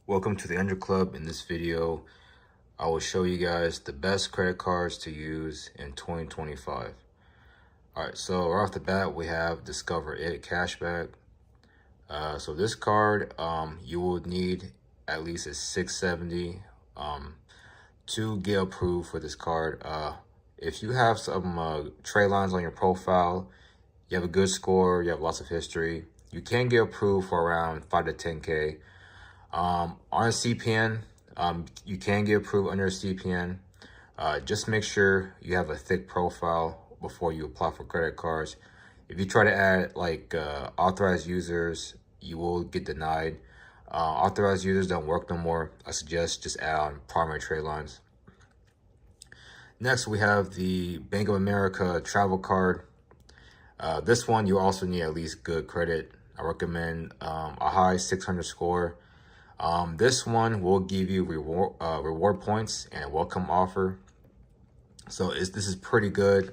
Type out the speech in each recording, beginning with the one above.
Welcome to the Under Club. In this video, I will show you guys the best credit cards to use in 2025. All right, so right off the bat, we have Discover It Cashback. So this card, you will need at least a 670 to get approved for this card. If you have some trade lines on your profile, you have a good score, you have lots of history, you can get approved for around 5 to 10K. On a CPN, you can get approved under a CPN. Just make sure you have a thick profile before you apply for credit cards. If you try to add like authorized users, you will get denied. Authorized users don't work no more. I suggest just add on primary trade lines. Next, we have the Bank of America travel card. This one, you also need at least good credit. I recommend a high 600 score. This one will give you reward points and a welcome offer. So this is pretty good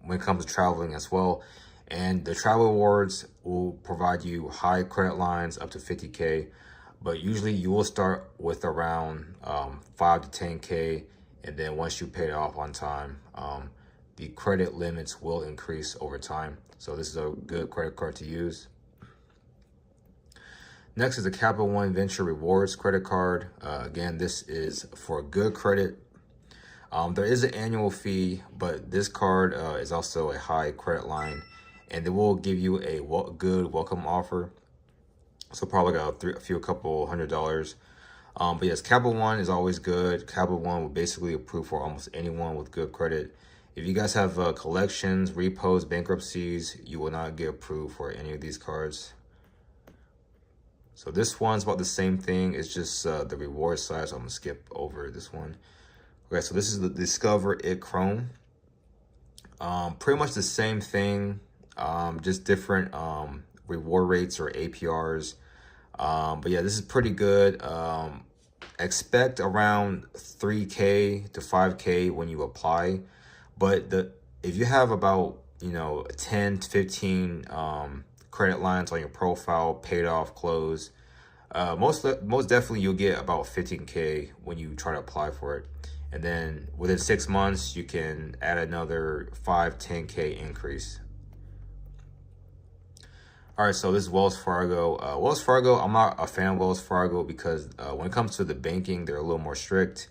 when it comes to traveling as well. And the travel rewards will provide you high credit lines up to 50K. But usually you will start with around 5 to 10K. And then once you pay it off on time, the credit limits will increase over time. So this is a good credit card to use. Next is the Capital One Venture Rewards credit card. Again, this is for good credit. There is an annual fee, but this card is also a high credit line, and they will give you a good welcome offer. So probably got a couple $100. But yes, Capital One is always good. Capital One will basically approve for almost anyone with good credit. If you guys have collections, repos, bankruptcies, you will not get approved for any of these cards. So this one's about the same thing. It's just the reward side, so I'm gonna skip over this one. Okay, so this is the Discover It Chrome. Pretty much the same thing, just different reward rates or APRs. But yeah, this is pretty good. Expect around 3K to 5K when you apply. But if you have about 10 to 15 credit lines on your profile, paid off, closed, most definitely you'll get about 15K when you try to apply for it. And then within 6 months, you can add another 5-10K increase. All right, so this is Wells Fargo. Wells Fargo, I'm not a fan of Wells Fargo because when it comes to the banking, they're a little more strict.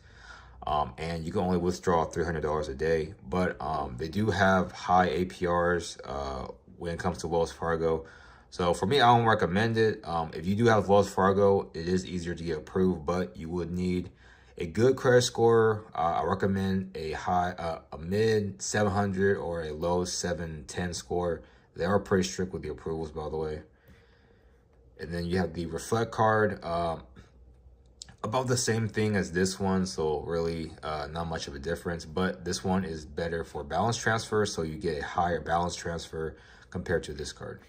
And you can only withdraw $300 a day. But they do have high APRs when it comes to Wells Fargo. So for me, I don't recommend it. If you do have Wells Fargo, it is easier to get approved, but you would need a good credit score. I recommend a mid 700 or a low 710 score. They are pretty strict with the approvals, by the way. And then you have the Reflect card. About the same thing as this one, so really not much of a difference, but this one is better for balance transfer, so you get a higher balance transfer compared to this card.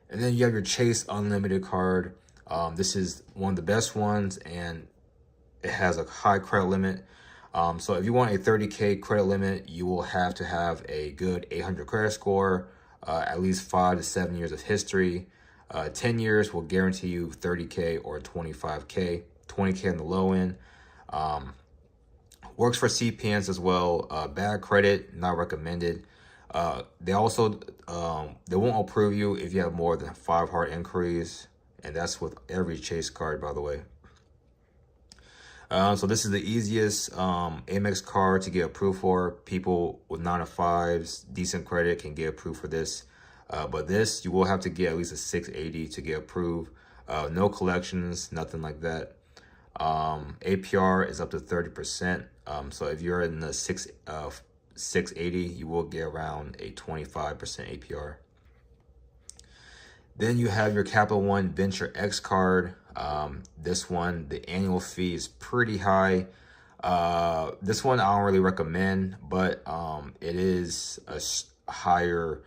And then you have your Chase Unlimited card. This is one of the best ones, and it has a high credit limit. So if you want a 30K credit limit, you will have to have a good 800 credit score, at least 5 to 7 years of history. 10 years will guarantee you 30K or 25K, 20K on the low end. Works for CPNs as well. Bad credit, not recommended. They also, they won't approve you if you have more than 5 hard inquiries. And that's with every Chase card, by the way. So this is the easiest Amex card to get approved for. People with 9 to 5s, decent credit can get approved for this. But this, you will have to get at least a 680 to get approved. No collections, nothing like that. APR is up to 30%. So if you're in the 680, you will get around a 25% APR. Then you have your Capital One Venture X card. This one, the annual fee is pretty high. This one I don't really recommend, but it is a higher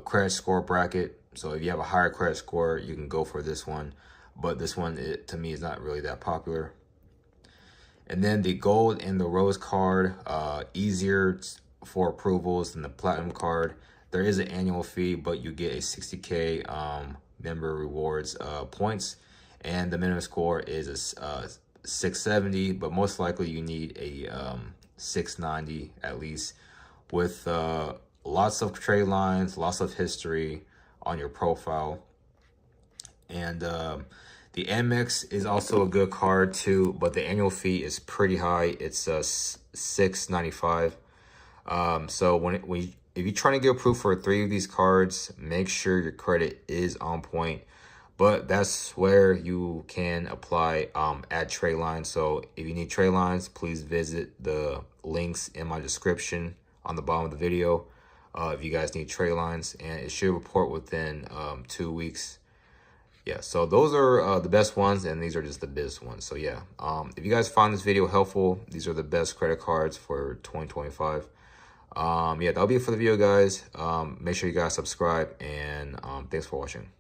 credit score bracket. So if you have a higher credit score, you can go for this one. But this one, to me, is not really that popular. And then the Gold and the Rose card, easier for approvals than the Platinum card. There is an annual fee, but you get a 60K member rewards points. and the minimum score is a 670, but most likely you need a 690 at least, with lots of trade lines, lots of history on your profile. And the Amex is also a good card too, but the annual fee is pretty high. It's $695. So if you're trying to get approved for 3 of these cards, make sure your credit is on point. But that's where you can apply add trade lines. So if you need trade lines, please visit the links in my description on the bottom of the video if you guys need trade lines, and it should report within 2 weeks. Yeah, so those are the best ones, and these are just the best ones. So yeah, if you guys find this video helpful, these are the best credit cards for 2025. Yeah, that'll be it for the video, guys. Make sure you guys subscribe, and thanks for watching.